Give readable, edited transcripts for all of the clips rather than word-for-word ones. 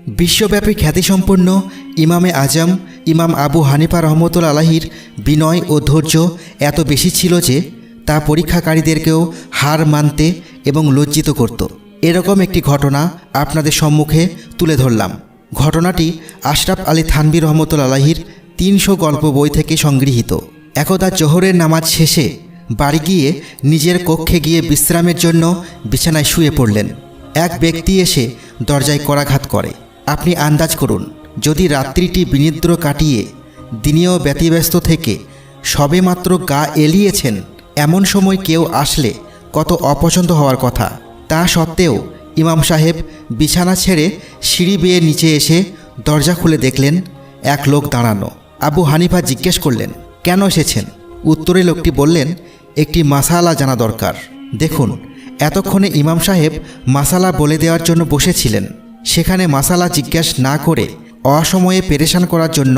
বিশ্বব্যাপী খ্যাতিসম্পন্ন ইমামে আজম ইমাম আবু হানিফা রহমতুল্লাহ আলাহির বিনয় ও ধৈর্য এত বেশি ছিল যে তা পরীক্ষাকারীদেরকেও হার মানতে এবং লজ্জিত করত। এরকম একটি ঘটনা আপনাদের সম্মুখে তুলে ধরলাম। ঘটনাটি আশরাফ আলী থানভী রহমতুল্লাহ আলাহির 300 গল্প বই থেকে সংগৃহীত। একদা জোহরের নামাজ শেষে বাড়ি গিয়ে নিজের কক্ষে গিয়ে বিশ্রামের জন্য বিছানায় শুয়ে পড়লেন। এক ব্যক্তি এসে দরজায় করাঘাত করে। আপনি আন্দাজ করুন, যদি রাত্রিটি বিনিদ্র কাটিয়ে দিনেও ব্যতিব্যস্ত থেকে সবেমাত্র গা এলিয়েছেন, এমন সময় কেউ আসলে কত অপছন্দ হওয়ার কথা। তা সত্ত্বেও ইমাম সাহেব বিছানা ছেড়ে সিঁড়ি বেয়ে নিচে এসে দরজা খুলে দেখলেন এক লোক দাঁড়ানো। আবু হানিফা জিজ্ঞেস করলেন, কেন এসেছেন? উত্তরে লোকটি বললেন, একটি মাসালা জানা দরকার। দেখুন, এতক্ষণে ইমাম সাহেব মাসালা বলে দেওয়ার জন্য বসেছিলেন, সেখানে মাসালা জিজ্ঞেস না করে অসময়ে পেরেশান করার জন্য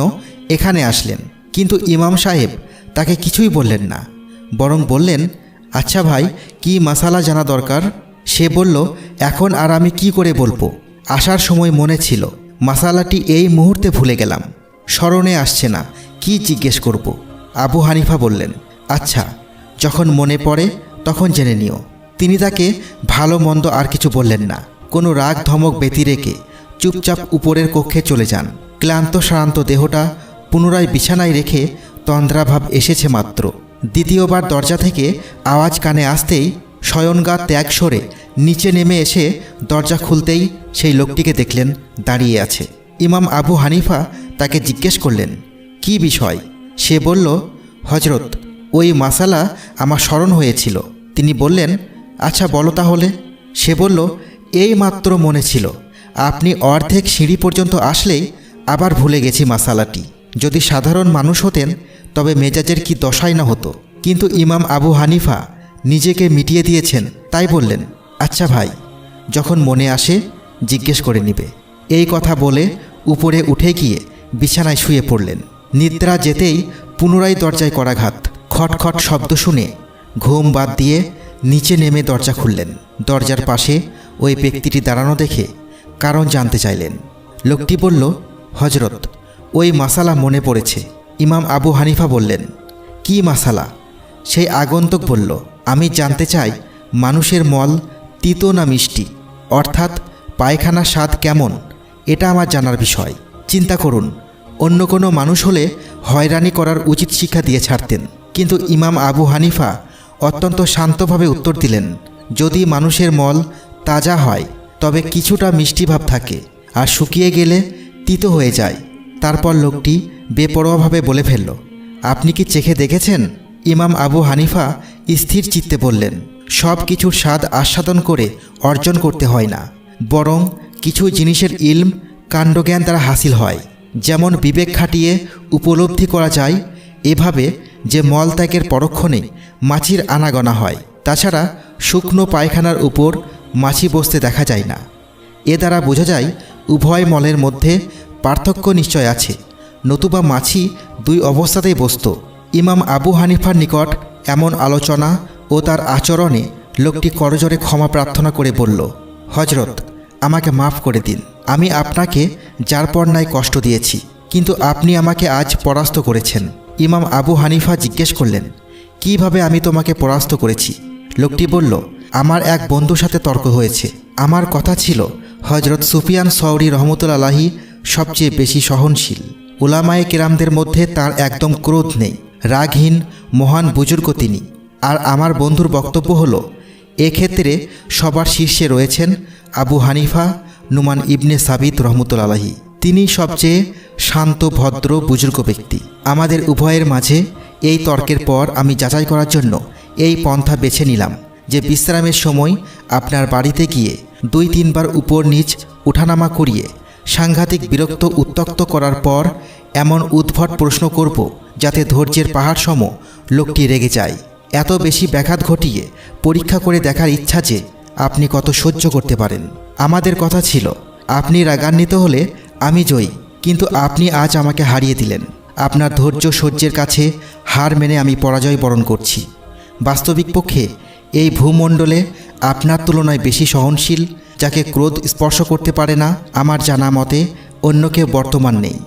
এখানে আসলেন। কিন্তু ইমাম সাহেব তাকে কিছুই বললেন না, বরং বললেন, আচ্ছা ভাই, কি মাসালা জানা দরকার? সে বলল, এখন আর আমি কি করে বলবো? আসার সময় মনে ছিল, মাসালাটি এই মুহূর্তে ভুলে গেলাম, স্মরণে আসছে না, কি জিজ্ঞেস করব? আবু হানিফা বললেন, আচ্ছা, যখন মনে পড়ে তখন জেনে নিও। তিনি তাকে ভালো মন্দ আর কিছু বললেন না। কোনো রাগ ধমক ব্যতি রেখে চুপচাপ উপরের কক্ষে চলে যান। ক্লান্ত শ্রান্ত দেহটা পুনরায় বিছানায় রেখে তন্দ্রাভাব এসেছে মাত্র। দ্বিতীয়বার দরজা থেকে আওয়াজ কানে আসতেই শয়নগা ত্যাগ সরে নিচে নেমে এসে দরজা খুলতেই সেই লোকটিকে দেখলেন দাঁড়িয়ে আছে। ইমাম আবু হানিফা তাকে জিজ্ঞেস করলেন, কি বিষয়? সে বলল, হজরত, ওই মাসালা আমার স্মরণ হয়েছিল। তিনি বললেন, আচ্ছা বলো তাহলে। সে বলল, এই মাত্র মনে ছিল, আপনি অর্ধেক সিঁড়ি পর্যন্ত আসলেই আবার ভুলে গেছি মাসালাটি। যদি সাধারণ মানুষ হতেন তবে মেজাজের কি দশাই না হতো, কিন্তু ইমাম আবু হানিফা নিজেকে মিটিয়ে দিয়েছেন, তাই বললেন, আচ্ছা ভাই, যখন মনে আসে জিজ্ঞেস করে নিবে। এই কথা বলে উপরে উঠে গিয়ে বিছানায় শুয়ে পড়লেন। নিদ্রা যেতেই পুনরায় দরজায় করাঘাত। খটখট শব্দ শুনে ঘুম বাদ দিয়ে নিচে নেমে দরজা খুললেন। দরজার পাশে ওই ব্যক্তিটি দাঁড়ানো দেখে কারণ জানতে চাইলেন। লোকটি বলল, হজরত, ওই মাসালা মনে পড়েছে। ইমাম আবু হানিফা বললেন, কি মাসালা? সেই আগন্তুক বলল, আমি জানতে চাই মানুষের মল তিতো না মিষ্টি, অর্থাৎ পায়খানার স্বাদ কেমন, এটা আমার জানার বিষয়। চিন্তা করুন, অন্য কোনো মানুষ হলে হয়রানি করার উচিত শিক্ষা দিয়ে ছাড়তেন, কিন্তু ইমাম আবু হানিফা অত্যন্ত শান্তভাবে উত্তর দিলেন, যদি মানুষের মল তাজা হয় তবে কিছুটা মিষ্টি ভাব থাকে, আর শুকিয়ে গেলে তিতো হয়ে যায়। তারপর লোকটি বেপরোয়াভাবে বলে ফেলল, আপনি কি চেখে দেখেছেন? ইমাম আবু হানিফা স্থির চিত্তে বললেন, সব কিছুর স্বাদ আস্বাদন করে অর্জন করতে হয় না, বরং কিছু জিনিসের ইলম কাণ্ডজ্ঞান দ্বারা হাসিল হয়। যেমন বিবেক খাটিয়ে উপলব্ধি করা যায় এভাবে যে মলত্যাগের পরক্ষণে মাছির আনাগোনা হয়। তাছাড়া শুকনো পায়খানার উপর মাছি বসতে দেখা যায় না। এ দ্বারা বোঝা যায় উভয় মলের মধ্যে পার্থক্য নিশ্চয় আছে, নতুবা মাছি দুই অবস্থাতেই বসত। ইমাম আবু হানিফার নিকট এমন আলোচনা ও তার আচরণে লোকটি করজোরে ক্ষমা প্রার্থনা করে বলল, হজরত, আমাকে মাফ করে দিন। আমি আপনাকে যার পর নাই কষ্ট দিয়েছি, কিন্তু আপনি আমাকে আজ পরাস্ত করেছেন। ইমাম আবু হানিফা জিজ্ঞেস করলেন, কিভাবে আমি তোমাকে পরাস্ত করেছি? লোকটি বলল, আমার এক বন্ধুর সাথে তর্ক হয়েছে। আমার কথা ছিল, হজরত সুফিয়ান সৌরি রহমতুল্লাহ আলাহি সবচেয়ে বেশি সহনশীল। উলামায়ে কেরামদের মধ্যে তার একদম ক্রোধ নেই, রাগহীন মহান বুজুর্গ তিনি। আর আমার বন্ধুর বক্তব্য হলো, এক্ষেত্রে সবার শীর্ষে রয়েছেন আবু হানিফা নুমান ইবনে সাবিত রহমতুল্লাহ আলাহি। তিনি সবচেয়ে শান্ত ভদ্র বুজুর্গ ব্যক্তি। আমাদের উভয়ের মাঝে এই তর্কের পর আমি যাচাই করার জন্য এই পন্থা বেছে নিলাম যে বিশ্রামের সময় আপনার বাড়িতে গিয়ে 2-3 বার উপর নিচ উঠানামা করিয়ে সাংঘাতিক বিরক্ত উত্ত্যক্ত করার পর এমন উদ্ভট প্রশ্ন করব যাতে ধৈর্যের পাহাড় সম লোকটি রেগে যায়। এত বেশি ব্যাঘাত ঘটিয়ে পরীক্ষা করে দেখার ইচ্ছা যে আপনি কত সহ্য করতে পারেন। আমাদের কথা ছিল, আপনি রাগান্বিত হলে আমি জয়ী, কিন্তু আপনি আজ আমাকে হারিয়ে দিলেন। আপনার ধৈর্য সহ্যের কাছে হার মেনে আমি পরাজয় বরণ করছি। বাস্তবিক পক্ষে এই ভূমণ্ডলে আপনার তুলনায় বেশি সহনশীল যাকে ক্রোধ স্পর্শ করতে পারে না, আমার জানা মতে অন্য কেউ বর্তমান নেই।